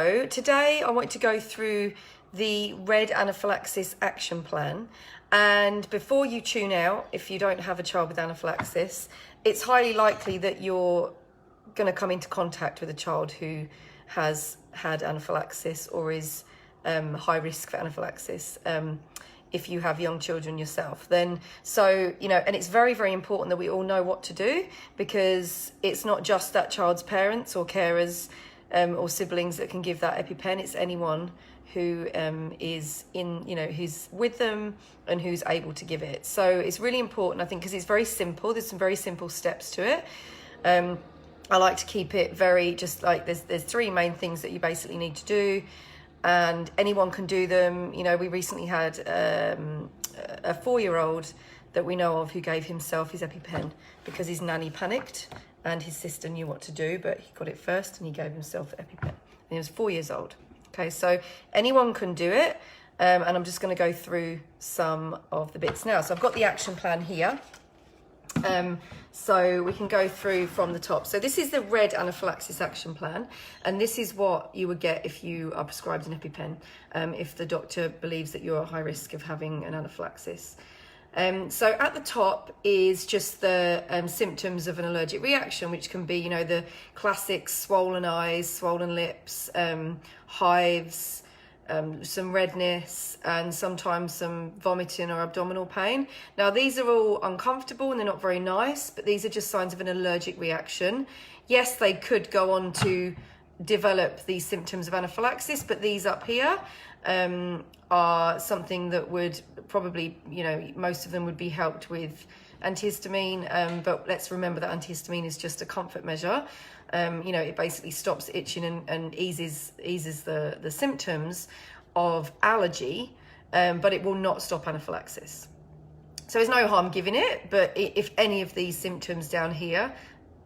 So today I want to go through the red anaphylaxis action plan. And before you tune out, if you don't have a child with anaphylaxis, it's highly likely that you're going to come into contact with a child who has had anaphylaxis or is high risk for anaphylaxis. If you have young children yourself, then and it's very, very important that we all know what to do, because it's not just that child's parents or carers or siblings that can give that EpiPen. It's anyone who is who's with them and who's able to give it. So it's really important, I think, because it's very simple. There's some very simple steps to it. I like to keep it very just like there's three main things that you basically need to do, and anyone can do them. We recently had a 4-year-old that we know of who gave himself his EpiPen because his nanny panicked and his sister knew what to do, but he got it first and he gave himself EpiPen. And he was 4 years old. Okay, so anyone can do it, and I'm just going to go through some of the bits now. So I've got the action plan here. So we can go through from the top. So this is the red anaphylaxis action plan, and this is what you would get if you are prescribed an EpiPen, if the doctor believes that you're at high risk of having an anaphylaxis. So at the top is just the symptoms of an allergic reaction, which can be, the classic swollen eyes, swollen lips, hives, some redness, and sometimes some vomiting or abdominal pain. Now, these are all uncomfortable and they're not very nice, but these are just signs of an allergic reaction. Yes, they could go on to develop these symptoms of anaphylaxis, but these up here are something that would probably, most of them would be helped with antihistamine, but let's remember that antihistamine is just a comfort measure. It basically stops itching and eases the symptoms of allergy, but it will not stop anaphylaxis. So there's no harm giving it, but if any of these symptoms down here,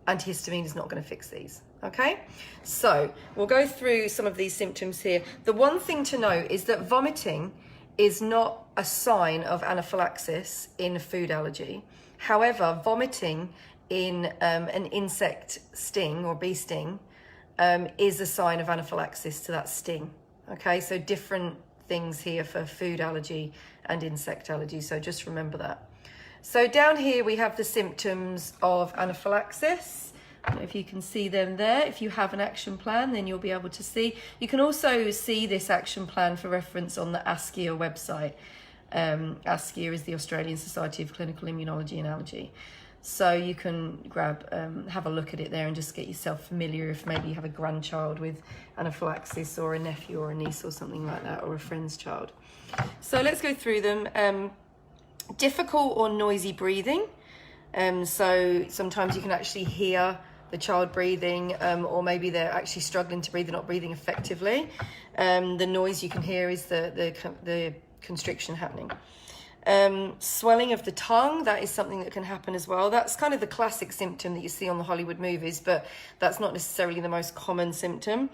antihistamine is not going to fix these. Okay, so we'll go through some of these symptoms here. The one thing to note is that vomiting is not a sign of anaphylaxis in a food allergy. However, vomiting in an insect sting or bee sting is a sign of anaphylaxis to that sting. Okay, so different things here for food allergy and insect allergy, so just remember that. So down here we have the symptoms of anaphylaxis. I don't know if you can see them there. If you have an action plan, then you'll be able to see. You can also see this action plan for reference on the ASCIA website. ASCIA is the Australian Society of Clinical Immunology and Allergy. So you can have a look at it there and just get yourself familiar if maybe you have a grandchild with anaphylaxis or a nephew or a niece or something like that, or a friend's child. So let's go through them. Difficult or noisy breathing. So sometimes you can actually hear the child breathing, or maybe they're actually struggling to breathe, they're not breathing effectively. The noise you can hear is the constriction happening. Swelling of the tongue, that is something that can happen as well. That's kind of the classic symptom that you see on the Hollywood movies, but that's not necessarily the most common symptom.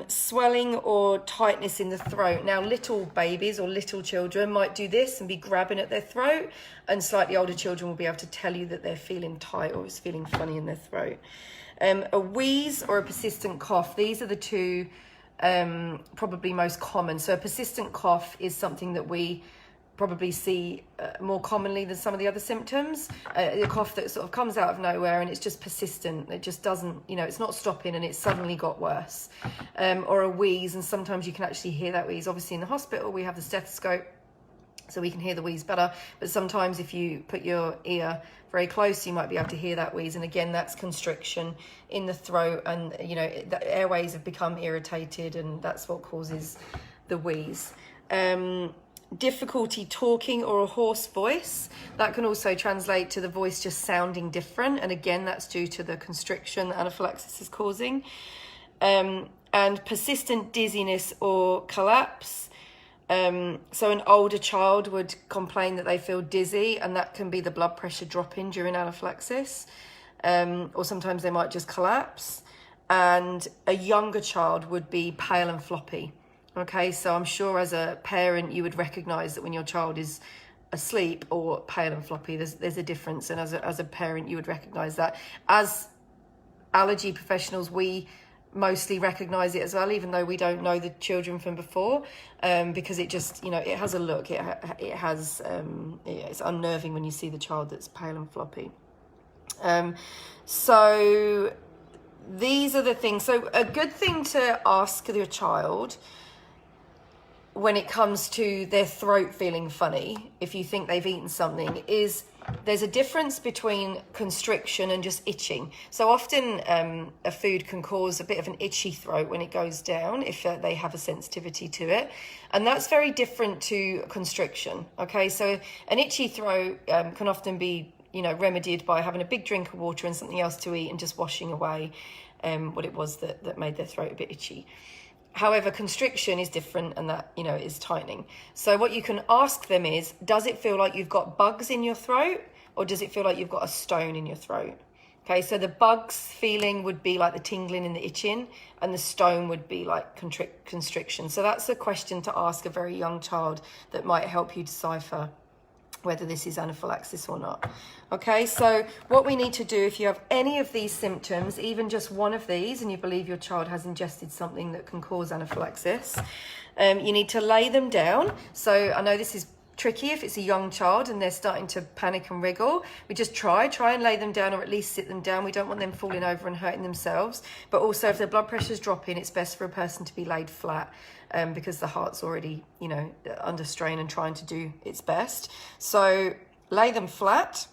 Swelling or tightness in the throat. Now, little babies or little children might do this and be grabbing at their throat, and slightly older children will be able to tell you that they're feeling tight or it's feeling funny in their throat. A wheeze or a persistent cough. These are the two probably most common. So a persistent cough is something that we probably see more commonly than some of the other symptoms. A cough that sort of comes out of nowhere and it's just persistent. It just doesn't, it's not stopping and it's suddenly got worse. Or a wheeze, and sometimes you can actually hear that wheeze. Obviously in the hospital we have the stethoscope, so we can hear the wheeze better. But sometimes if you put your ear very close, you might be able to hear that wheeze. And again, that's constriction in the throat, and the airways have become irritated, and that's what causes the wheeze. Difficulty talking or a hoarse voice. That can also translate to the voice just sounding different, and again that's due to the constriction that anaphylaxis is causing. And persistent dizziness or collapse. So an older child would complain that they feel dizzy, and that can be the blood pressure dropping during anaphylaxis, or sometimes they might just collapse. And a younger child would be pale and floppy. Okay, so I'm sure as a parent you would recognise that when your child is asleep or pale and floppy, there's a difference, and as a parent you would recognise that. As allergy professionals, we mostly recognize it as well, even though we don't know the children from before, because it just, you know, it has a look, it's unnerving when you see the child that's pale and floppy. So these are the things. So a good thing to ask your child when it comes to their throat feeling funny, if you think they've eaten something, is there's a difference between constriction and just itching. So often a food can cause a bit of an itchy throat when it goes down, if they have a sensitivity to it. And that's very different to constriction, okay? So an itchy throat can often be, you know, remedied by having a big drink of water and something else to eat and just washing away what it was that made their throat a bit itchy. However, constriction is different, and that, you know, is tightening. So what you can ask them is, does it feel like you've got bugs in your throat, or does it feel like you've got a stone in your throat? Okay, so the bugs feeling would be like the tingling and the itching, and the stone would be like constriction. So that's a question to ask a very young child that might help you decipher whether this is anaphylaxis or not. Okay, so what we need to do, if you have any of these symptoms, even just one of these, and you believe your child has ingested something that can cause anaphylaxis, you need to lay them down. So I know this is tricky if it's a young child and they're starting to panic and wriggle. We just try and lay them down, or at least sit them down. We don't want them falling over and hurting themselves. But also, if their blood pressure's dropping, it's best for a person to be laid flat, because the heart's already, you know, under strain and trying to do its best. So lay them flat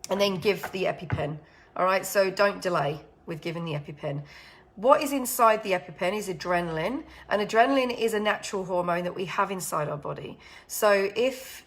and then give the EpiPen. All right, so don't delay with giving the EpiPen. What is inside the EpiPen is adrenaline, and adrenaline is a natural hormone that we have inside our body. So if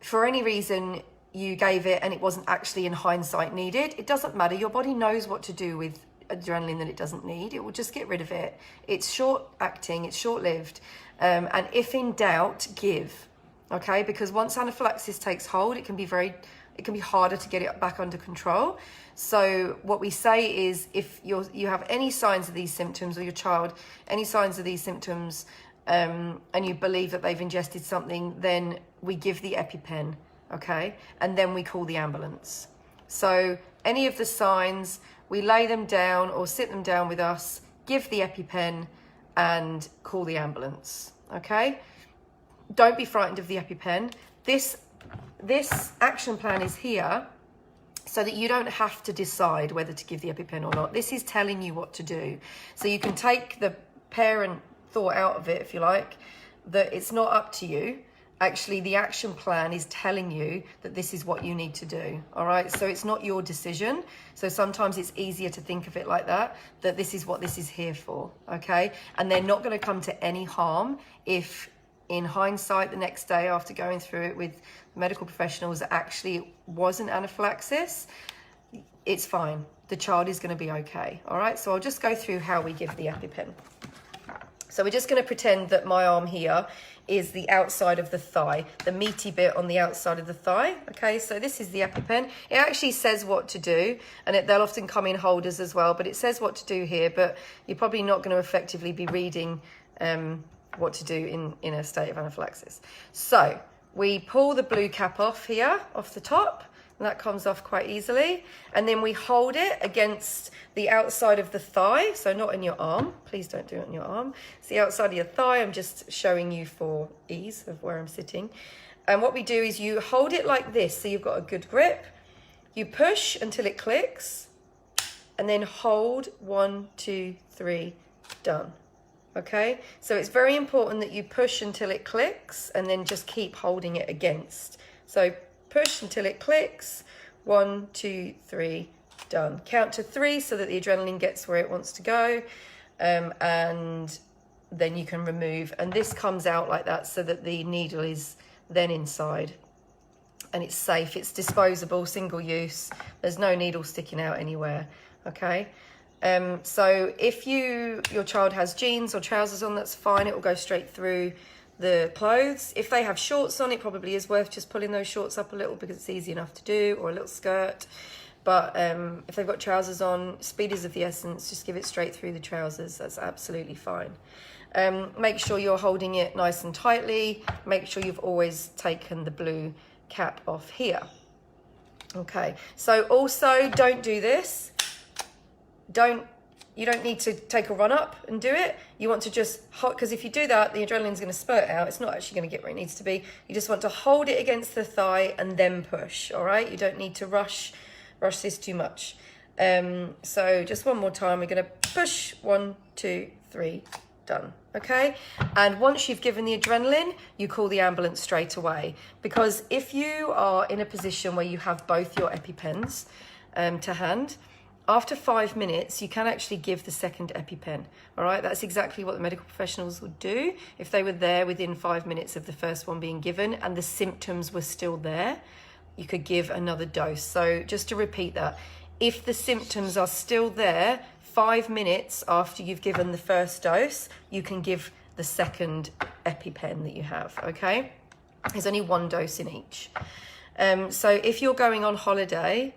for any reason you gave it and it wasn't actually in hindsight needed, it doesn't matter. Your body knows what to do with adrenaline that it doesn't need. It will just get rid of it. It's short acting, it's short lived. And if in doubt, give. Okay, because once anaphylaxis takes hold, it can be harder to get it back under control. So what we say is, if you have any signs of these symptoms, or your child any signs of these symptoms, and you believe that they've ingested something, then we give the EpiPen, okay? And then we call the ambulance. So any of the signs, we lay them down or sit them down with us, give the EpiPen, and call the ambulance, okay? Don't be frightened of the EpiPen. This action plan is here so that you don't have to decide whether to give the EpiPen or not. This is telling you what to do. So you can take the parent thought out of it, if you like, that it's not up to you. Actually, the action plan is telling you that this is what you need to do, all right? So it's not your decision. So sometimes it's easier to think of it like that this is what this is here for, okay? And they're not going to come to any harm if, in hindsight, the next day after going through it with medical professionals, actually it wasn't anaphylaxis. It's fine. The child is going to be okay, all right? So I'll just go through how we give the EpiPen. So we're just going to pretend that my arm here is the outside of the thigh, the meaty bit on the outside of the thigh. Okay, so this is the EpiPen. It actually says what to do, and they'll often come in holders as well, but it says what to do here, but you're probably not going to effectively be reading what to do in a state of anaphylaxis. So we pull the blue cap off here, off the top, and that comes off quite easily. And then we hold it against the outside of the thigh, so not in your arm. Please don't do it on your arm. It's the outside of your thigh. I'm just showing you for ease of where I'm sitting. And what we do is you hold it like this, so you've got a good grip. You push until it clicks, and then hold 1, 2, 3, done. Okay, so it's very important that you push until it clicks and then just keep holding it against. So push until it clicks, 1, 2, 3, done. Count to 3 so that the adrenaline gets where it wants to go, and then you can remove. And this comes out like that so that the needle is then inside. And it's safe, it's disposable, single use. There's no needle sticking out anywhere, okay? So if your child has jeans or trousers on, that's fine. It will go straight through the clothes. If they have shorts on, it probably is worth just pulling those shorts up a little because it's easy enough to do, or a little skirt. But if they've got trousers on, speed is of the essence. Just give it straight through the trousers. That's absolutely fine. Make sure you're holding it nice and tightly. Make sure you've always taken the blue cap off here. Okay, so also don't do this. Don't you don't need to take a run up and do it. You want to just, because if you do that, the adrenaline's going to spurt out. It's not actually going to get where it needs to be. You just want to hold it against the thigh and then push, all right? You don't need to rush this too much. So just one more time, we're going to push, 1, 2, 3, done, okay? And once you've given the adrenaline, you call the ambulance straight away. Because if you are in a position where you have both your EpiPens to hand, after 5 minutes, you can actually give the second EpiPen, all right? That's exactly what the medical professionals would do if they were there within 5 minutes of the first one being given and the symptoms were still there. You could give another dose. So just to repeat that, if the symptoms are still there 5 minutes after you've given the first dose, you can give the second EpiPen that you have, okay? There's only 1 dose in each. So if you're going on holiday,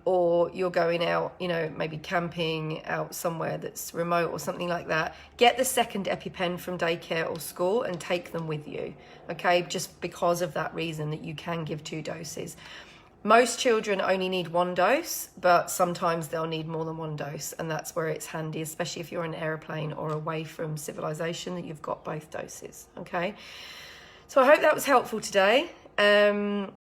or you're going out, you know, maybe camping out somewhere that's remote or something like that, get the second EpiPen from daycare or school and take them with you, okay? Just because of that reason that you can give 2 doses. Most children only need 1 dose, but sometimes they'll need more than 1 dose, and that's where it's handy, especially if you're in an aeroplane or away from civilization, that you've got both doses, okay? So I hope that was helpful today.